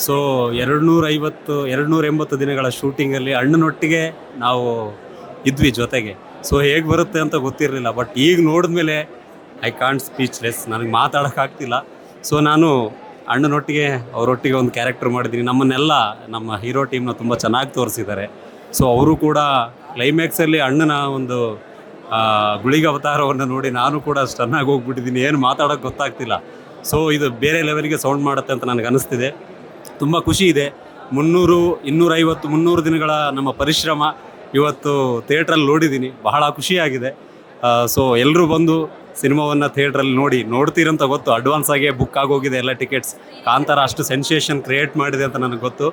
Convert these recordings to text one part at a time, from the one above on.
So 280 ದಿನಗಳ ಶೂಟಿಂಗಲ್ಲಿ ಅಣ್ಣನೊಟ್ಟಿಗೆ ನಾವು ಇದ್ವಿ ಜೊತೆಗೆ. ಸೊ ಹೇಗೆ ಬರುತ್ತೆ ಅಂತ ಗೊತ್ತಿರಲಿಲ್ಲ, ಬಟ್ ಈಗ ನೋಡಿದ್ಮೇಲೆ ಐ ಕಾಂಟ್ ಸ್ಪೀಚ್ಲೆಸ್, ನನಗೆ ಮಾತಾಡೋಕ್ಕಾಗ್ತಿಲ್ಲ. ಸೊ ನಾನು ಅಣ್ಣನೊಟ್ಟಿಗೆ ಅವರೊಟ್ಟಿಗೆ ಒಂದು ಕ್ಯಾರೆಕ್ಟರ್ ಮಾಡಿದ್ದೀನಿ. ನಮ್ಮನ್ನೆಲ್ಲ ನಮ್ಮ ಹೀರೋ ಟೀಮ್ನ ತುಂಬ ಚೆನ್ನಾಗಿ ತೋರಿಸಿದ್ದಾರೆ. ಸೊ ಅವರು ಕೂಡ ಕ್ಲೈಮ್ಯಾಕ್ಸಲ್ಲಿ ಅಣ್ಣನ ಒಂದು ಗುಳಿಗ ಅವತಾರವನ್ನು ನೋಡಿ ನಾನು ಕೂಡ ಸ್ಟನ್ನಾಗಿ ಹೋಗ್ಬಿಟ್ಟಿದ್ದೀನಿ, ಏನು ಮಾತಾಡೋಕ್ಕೆ ಗೊತ್ತಾಗ್ತಿಲ್ಲ. ಸೊ ಇದು ಬೇರೆ ಲೆವೆಲ್ಗೆ ಸೌಂಡ್ ಮಾಡುತ್ತೆ ಅಂತ ನನಗೆ ಅನಿಸ್ತಿದೆ. ತುಂಬ ಖುಷಿ ಇದೆ. 300 ದಿನಗಳ ನಮ್ಮ ಪರಿಶ್ರಮ ಇವತ್ತು ಥಿಯೇಟ್ರಲ್ಲಿ ನೋಡಿದ್ದೀನಿ, ಬಹಳ ಖುಷಿಯಾಗಿದೆ. ಸೊ ಎಲ್ಲರೂ ಬಂದು ಸಿನಿಮಾವನ್ನು ಥಿಯೇಟ್ರಲ್ಲಿ ನೋಡ್ತೀರಂತ ಗೊತ್ತು. ಅಡ್ವಾನ್ಸ್ ಆಗಿ ಬುಕ್ ಆಗೋಗಿದೆ ಎಲ್ಲ ಟಿಕೆಟ್ಸ್. ಕಾಂತಾರ ಅಷ್ಟು ಸೆನ್ಸೇಷನ್ ಕ್ರಿಯೇಟ್ ಮಾಡಿದೆ ಅಂತ ನನಗೆ ಗೊತ್ತು.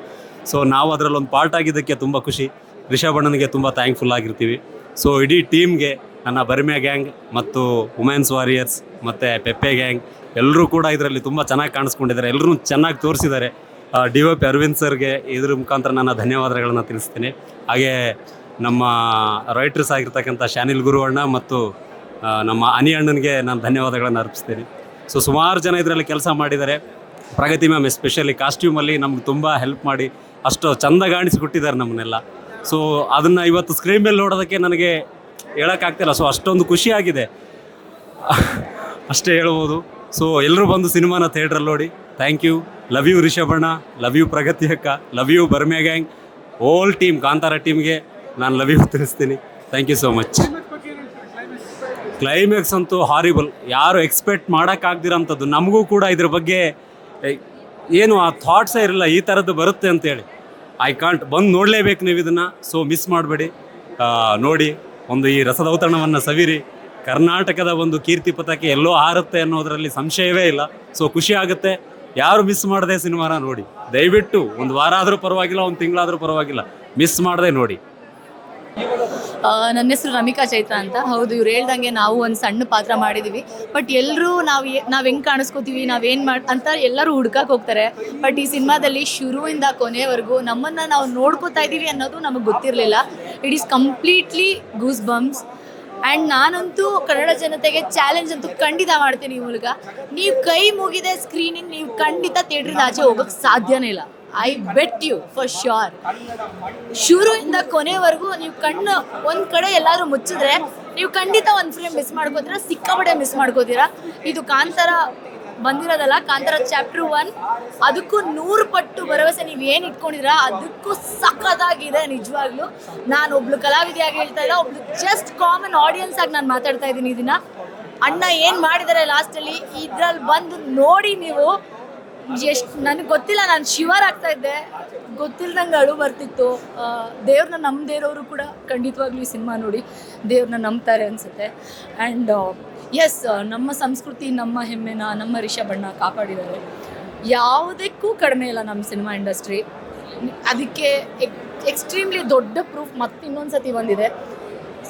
ಸೊ ನಾವು ಅದರಲ್ಲೊಂದು ಪಾರ್ಟ್ ಆಗಿದ್ದಕ್ಕೆ ತುಂಬ ಖುಷಿ. ರಿಷಬ್ ಅಣ್ಣನಿಗೆ ತುಂಬ ಥ್ಯಾಂಕ್ಫುಲ್ ಆಗಿರ್ತೀವಿ. ಸೊ ಇಡೀ ಟೀಮ್ಗೆ, ನನ್ನ ಬರ್ಮ್ಯಾ ಗ್ಯಾಂಗ್ ಮತ್ತು ವುಮೆನ್ಸ್ ವಾರಿಯರ್ಸ್ ಮತ್ತು ಪೆಪ್ಪೆ ಗ್ಯಾಂಗ್ ಎಲ್ಲರೂ ಕೂಡ ಇದರಲ್ಲಿ ತುಂಬ ಚೆನ್ನಾಗಿ ಕಾಣಿಸ್ಕೊಂಡಿದ್ದಾರೆ. ಎಲ್ಲರೂ ಚೆನ್ನಾಗಿ ತೋರಿಸಿದ್ದಾರೆ. DOP ಅರವಿಂದ್ ಸರ್ಗೆ ಇದ್ರ ಮುಖಾಂತರ ನನ್ನ ಧನ್ಯವಾದಗಳನ್ನು ತಿಳಿಸ್ತೀನಿ. ಹಾಗೆ ನಮ್ಮ ರೈಟರ್ಸ್ ಆಗಿರ್ತಕ್ಕಂಥ ಶಾನಿಲ್ ಗುರು ಅಣ್ಣ ಮತ್ತು ನಮ್ಮ ಅನಿ ಅಣ್ಣನಿಗೆ ನಾನು ಧನ್ಯವಾದಗಳನ್ನು ಅರ್ಪಿಸ್ತೀನಿ. ಸೊ ಸುಮಾರು ಜನ ಇದರಲ್ಲಿ ಕೆಲಸ ಮಾಡಿದ್ದಾರೆ. ಪ್ರಗತಿ ಮ್ಯಾಮ್ ಎಸ್ಪೆಷಲಿ ಕಾಸ್ಟ್ಯೂಮಲ್ಲಿ ನಮ್ಗೆ ತುಂಬ ಹೆಲ್ಪ್ ಮಾಡಿ ಅಷ್ಟು ಚಂದ ಕಾಣಿಸಿಕೊಟ್ಟಿದ್ದಾರೆ ನಮ್ಮನ್ನೆಲ್ಲ. ಸೊ ಅದನ್ನು ಇವತ್ತು ಸ್ಕ್ರೀನ್ ಮೇಲೆ ನೋಡೋದಕ್ಕೆ ನನಗೆ ಹೇಳೋಕ್ಕಾಗ್ತಿಲ್ಲ. ಸೊ ಅಷ್ಟೊಂದು ಖುಷಿಯಾಗಿದೆ, ಅಷ್ಟೇ ಹೇಳ್ಬೋದು. ಸೊ ಎಲ್ಲರೂ ಬಂದು ಸಿನಿಮಾನ ಥಿಯೇಟ್ರಲ್ಲಿ ನೋಡಿ. Thank you. Love you Rishab ಅಣ್ಣ, ಲವ್ ಯು ಪ್ರಗತಿ ಅಕ್ಕ, love you Barmya gang, all team Kantara ಟೀಮ್ಗೆ ನಾನು ಲವ್ ಯು ತಿಳಿಸ್ತೀನಿ. Thank you so much. Climax ಅಂತೂ ಹಾರಿಬಲ್, ಯಾರು ಎಕ್ಸ್ಪೆಕ್ಟ್ ಮಾಡೋಕ್ಕಾಗ್ದಿರೋಂಥದ್ದು. ನಮಗೂ ಕೂಡ ಇದ್ರ ಬಗ್ಗೆ ಏನು ಆ ಥಾಟ್ಸೇ ಇರಲಿಲ್ಲ ಈ ಥರದ್ದು ಬರುತ್ತೆ ಅಂತೇಳಿ. ಐ ಕಾಂಟ್, ಬಂದು ನೋಡಲೇಬೇಕು ನೀವು ಇದನ್ನು. ಸೊ ಮಿಸ್ ಮಾಡಬೇಡಿ, ನೋಡಿ ಒಂದು ಈ ರಸದೌತಣವನ್ನು ಸವಿರಿ. ಕರ್ನಾಟಕದ ಒಂದು ಕೀರ್ತಿ ಪತಾಕೆ ಎಲ್ಲೋ ಹಾರುತ್ತೆ ಅನ್ನೋದರಲ್ಲಿ ಸಂಶಯವೇ ಇಲ್ಲ. ಸೊ ಖುಷಿ ಆಗುತ್ತೆ. ಯಾರು ಮಿಸ್ ಮಾಡದೆ ಸಿನಿಮಾನ ನೋಡಿ, ದಯವಿಟ್ಟು ಒಂದು ವಾರ ಆದರೂ ಪರವಾಗಿಲ್ಲ, ಒಂದು ತಿಂಗಳಾದರೂ ಪರವಾಗಿಲ್ಲ, ಮಿಸ್ ಮಾಡದೆ ನೋಡಿ. ನನ್ನ ಹೆಸರು ರಮಿಕಾ ಚೈತ್ರ ಅಂತ. ಹೌದು, ಇವ್ರು ಹೇಳ್ದಂಗೆ ನಾವು ಒಂದು ಸಣ್ಣ ಪಾತ್ರ ಮಾಡಿದ್ದೀವಿ. ಬಟ್ ಎಲ್ಲರೂ ನಾವು ಹೆಂಗೆ ಕಾಣಿಸ್ಕೋತೀವಿ, ನಾವೇನು ಅಂತ ಎಲ್ಲರೂ ಹುಡ್ಕಕ್ಕೆ ಹೋಗ್ತಾರೆ. ಬಟ್ ಈ ಸಿನಿಮಾದಲ್ಲಿ ಶುರುವಿಂದ ಕೊನೆವರೆಗೂ ನಮ್ಮನ್ನು ನಾವು ನೋಡ್ಕೋತಾ ಇದ್ದೀವಿ ಅನ್ನೋದು ನಮಗೆ ಗೊತ್ತಿರಲಿಲ್ಲ. It is completely goose bumps. And ನಾನಂತೂ ಕನ್ನಡ ಜನತೆಗೆ ಚಾಲೆಂಜ್ ಅಂತೂ ಖಂಡಿತ ಮಾಡ್ತೀನಿ ಈ ಮೂಲಕ. ನೀವು ಕೈ ಮುಗಿದೆ ಸ್ಕ್ರೀನಿಂಗ್, ನೀವು ಖಂಡಿತ ಥಿಯೇಟ್ರಿಂದ ಆಚೆ ಹೋಗೋಕ್ಕೆ ಸಾಧ್ಯನೇ ಇಲ್ಲ. I bet you for sure. ಶುರುವಿಂದ ಕೊನೆವರೆಗೂ ನೀವು ಕಣ್ಣು ಒಂದು ಕಡೆ ಎಲ್ಲಾದರೂ ಮುಚ್ಚಿದ್ರೆ ನೀವು ಖಂಡಿತ ಒಂದು ಫ್ರೇಮ್ ಮಿಸ್ ಮಾಡ್ಕೋತೀರಾ, ಸಿಕ್ಕಾಪಟ್ಟೆ ಮಿಸ್ ಮಾಡ್ಕೋತೀರಾ. ಇದು ಕಾಂತಾರ ಬಂದಿರೋದಲ್ಲ, ಕಾಂತಾರ ಚಾಪ್ಟರ್ 1, ಅದಕ್ಕೂ 100 ಪಟ್ಟು ಭರವಸೆ ನೀವು ಏನು ಇಟ್ಕೊಂಡಿದ್ದೀರಾ ಅದಕ್ಕೂ ಸಖತ್ತಾಗಿದೆ ನಿಜವಾಗ್ಲೂ. ನಾನು ಒಬ್ಳು ಕಲಾವಿದೆಯಾಗಿ ಹೇಳ್ತಾ ಇಲ್ಲ, ಒಬ್ಳು ಜಸ್ಟ್ ಕಾಮನ್ ಆಡಿಯನ್ಸ್ ಆಗಿ ನಾನು ಮಾತಾಡ್ತಾ ಇದ್ದೀನಿ. ಇದನ್ನ ಅಣ್ಣ ಏನು ಮಾಡಿದ್ದಾರೆ ಲಾಸ್ಟಲ್ಲಿ, ಇದ್ರಲ್ಲಿ ಬಂದು ನೋಡಿ ನೀವು. ಎಷ್ಟು ನನಗೆ ಗೊತ್ತಿಲ್ಲ, ನಾನು ಶಿವರ್ ಆಗ್ತಾ ಇದ್ದೆ, ಗೊತ್ತಿಲ್ದಂಗೆ ಅಳು ಬರ್ತಿತ್ತು. ದೇವ್ರನ್ನ ನಂಬದೇರೋರು ಕೂಡ ಖಂಡಿತವಾಗ್ಲೂ ಈ ಸಿನಿಮಾ ನೋಡಿ ದೇವ್ರನ್ನ ನಂಬ್ತಾರೆ ಅನಿಸುತ್ತೆ. ಆ್ಯಂಡ್ ಎಸ್, ನಮ್ಮ ಸಂಸ್ಕೃತಿ, ನಮ್ಮ ಹೆಮ್ಮೆನ ನಮ್ಮ ರಿಷಬ್ ಅಣ್ಣ ಕಾಪಾಡಿದ್ದಾರೆ. ಯಾವುದಕ್ಕೂ ಕಡಿಮೆ ಇಲ್ಲ ನಮ್ಮ ಸಿನಿಮಾ ಇಂಡಸ್ಟ್ರಿ. ಅದಕ್ಕೆ ಎಕ್ಸ್ಟ್ರೀಮ್ಲಿ ದೊಡ್ಡ ಪ್ರೂಫ್ ಮತ್ತೆ ಇನ್ನೊಂದು ಸತಿ ಬಂದಿದೆ.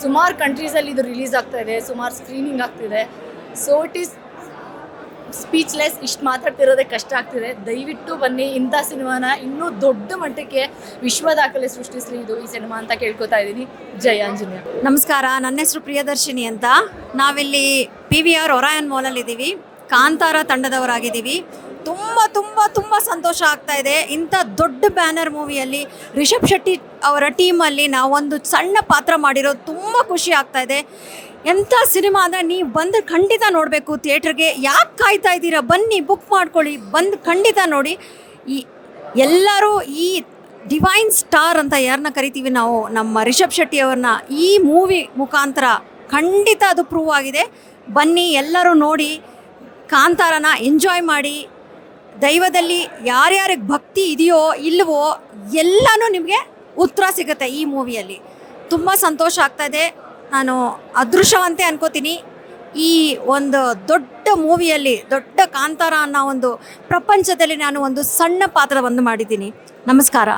ಸುಮಾರು ಕಂಟ್ರೀಸಲ್ಲಿ ಇದು ರಿಲೀಸ್ ಆಗ್ತಾ ಇದೆ, ಸುಮಾರು ಸ್ಕ್ರೀನಿಂಗ್ ಆಗ್ತಿದೆ. So it is speechless. ಇಷ್ಟು ಮಾತಾಡ್ತಿರೋದೇ ಕಷ್ಟ ಆಗ್ತಿದೆ. ದಯವಿಟ್ಟು ಬನ್ನಿ, ಇಂಥ ಸಿನಿಮಾನ ಇನ್ನೂ ದೊಡ್ಡ ಮಟ್ಟಕ್ಕೆ ವಿಶ್ವ ದಾಖಲೆ ಸೃಷ್ಟಿಸಲಿ ಇದು ಈ ಸಿನಿಮಾ ಅಂತ ಕೇಳ್ಕೊತಾ ಇದ್ದೀನಿ. ಜಯ ಆಂಜನೇಯ. ನಮಸ್ಕಾರ, ನನ್ನ ಹೆಸರು ಪ್ರಿಯದರ್ಶಿನಿ ಅಂತ. ನಾವಿಲ್ಲಿ PVR ಒರಾಯನ್ ಮಾಲಲ್ಲಿದ್ದೀವಿ. ಕಾಂತಾರ ತಂಡದವರಾಗಿದ್ದೀವಿ. ತುಂಬ ತುಂಬ ತುಂಬ ಸಂತೋಷ ಆಗ್ತಾ ಇದೆ. ಇಂಥ ದೊಡ್ಡ ಬ್ಯಾನರ್ ಮೂವಿಯಲ್ಲಿ ರಿಷಬ್ ಶೆಟ್ಟಿ ಅವರ ಟೀಮಲ್ಲಿ ನಾವೊಂದು ಸಣ್ಣ ಪಾತ್ರ ಮಾಡಿರೋದು ತುಂಬ ಖುಷಿ ಆಗ್ತಾ ಇದೆ. ಎಂಥ ಸಿನಿಮಾ ಅಂದರೆ ನೀವು ಬಂದು ಖಂಡಿತ ನೋಡಬೇಕು ಥಿಯೇಟ್ರಿಗೆ. ಯಾಕೆ ಕಾಯ್ತಾ ಇದ್ದೀರಾ? ಬನ್ನಿ, ಬುಕ್ ಮಾಡ್ಕೊಳ್ಳಿ, ಬಂದು ಖಂಡಿತ ನೋಡಿ. ಎಲ್ಲರೂ ಈ ಡಿವೈನ್ ಸ್ಟಾರ್ ಅಂತ ಯಾರನ್ನ ಕರಿತೀವಿ ನಾವು, ನಮ್ಮ ರಿಷಬ್ ಶೆಟ್ಟಿ ಅವ್ರನ್ನ ಈ ಮೂವಿ ಮುಖಾಂತರ ಖಂಡಿತ ಅದು ಪ್ರೂವ್ ಆಗಿದೆ. ಬನ್ನಿ, ಎಲ್ಲರೂ ನೋಡಿ, ಕಾಂತಾರನ ಎಂಜಾಯ್ ಮಾಡಿ. ದೈವದಲ್ಲಿ ಯಾರ್ಯಾರಿಗೆ ಭಕ್ತಿ ಇದೆಯೋ ಇಲ್ವೋ ಎಲ್ಲನೂ ನಿಮಗೆ ಉತ್ತರ ಸಿಗುತ್ತೆ ಈ ಮೂವಿಯಲ್ಲಿ. ತುಂಬ ಸಂತೋಷ ಆಗ್ತಾಯಿದೆ. ನಾನು ಅದೃಷ್ಟವಂತೆ ಅನ್ಕೋತೀನಿ. ಈ ಒಂದು ದೊಡ್ಡ ಮೂವಿಯಲ್ಲಿ, ದೊಡ್ಡ ಕಾಂತಾರ ಅನ್ನೋ ಒಂದು ಪ್ರಪಂಚದಲ್ಲಿ ನಾನು ಒಂದು ಸಣ್ಣ ಪಾತ್ರವನ್ನು ಮಾಡಿದ್ದೀನಿ. ನಮಸ್ಕಾರ.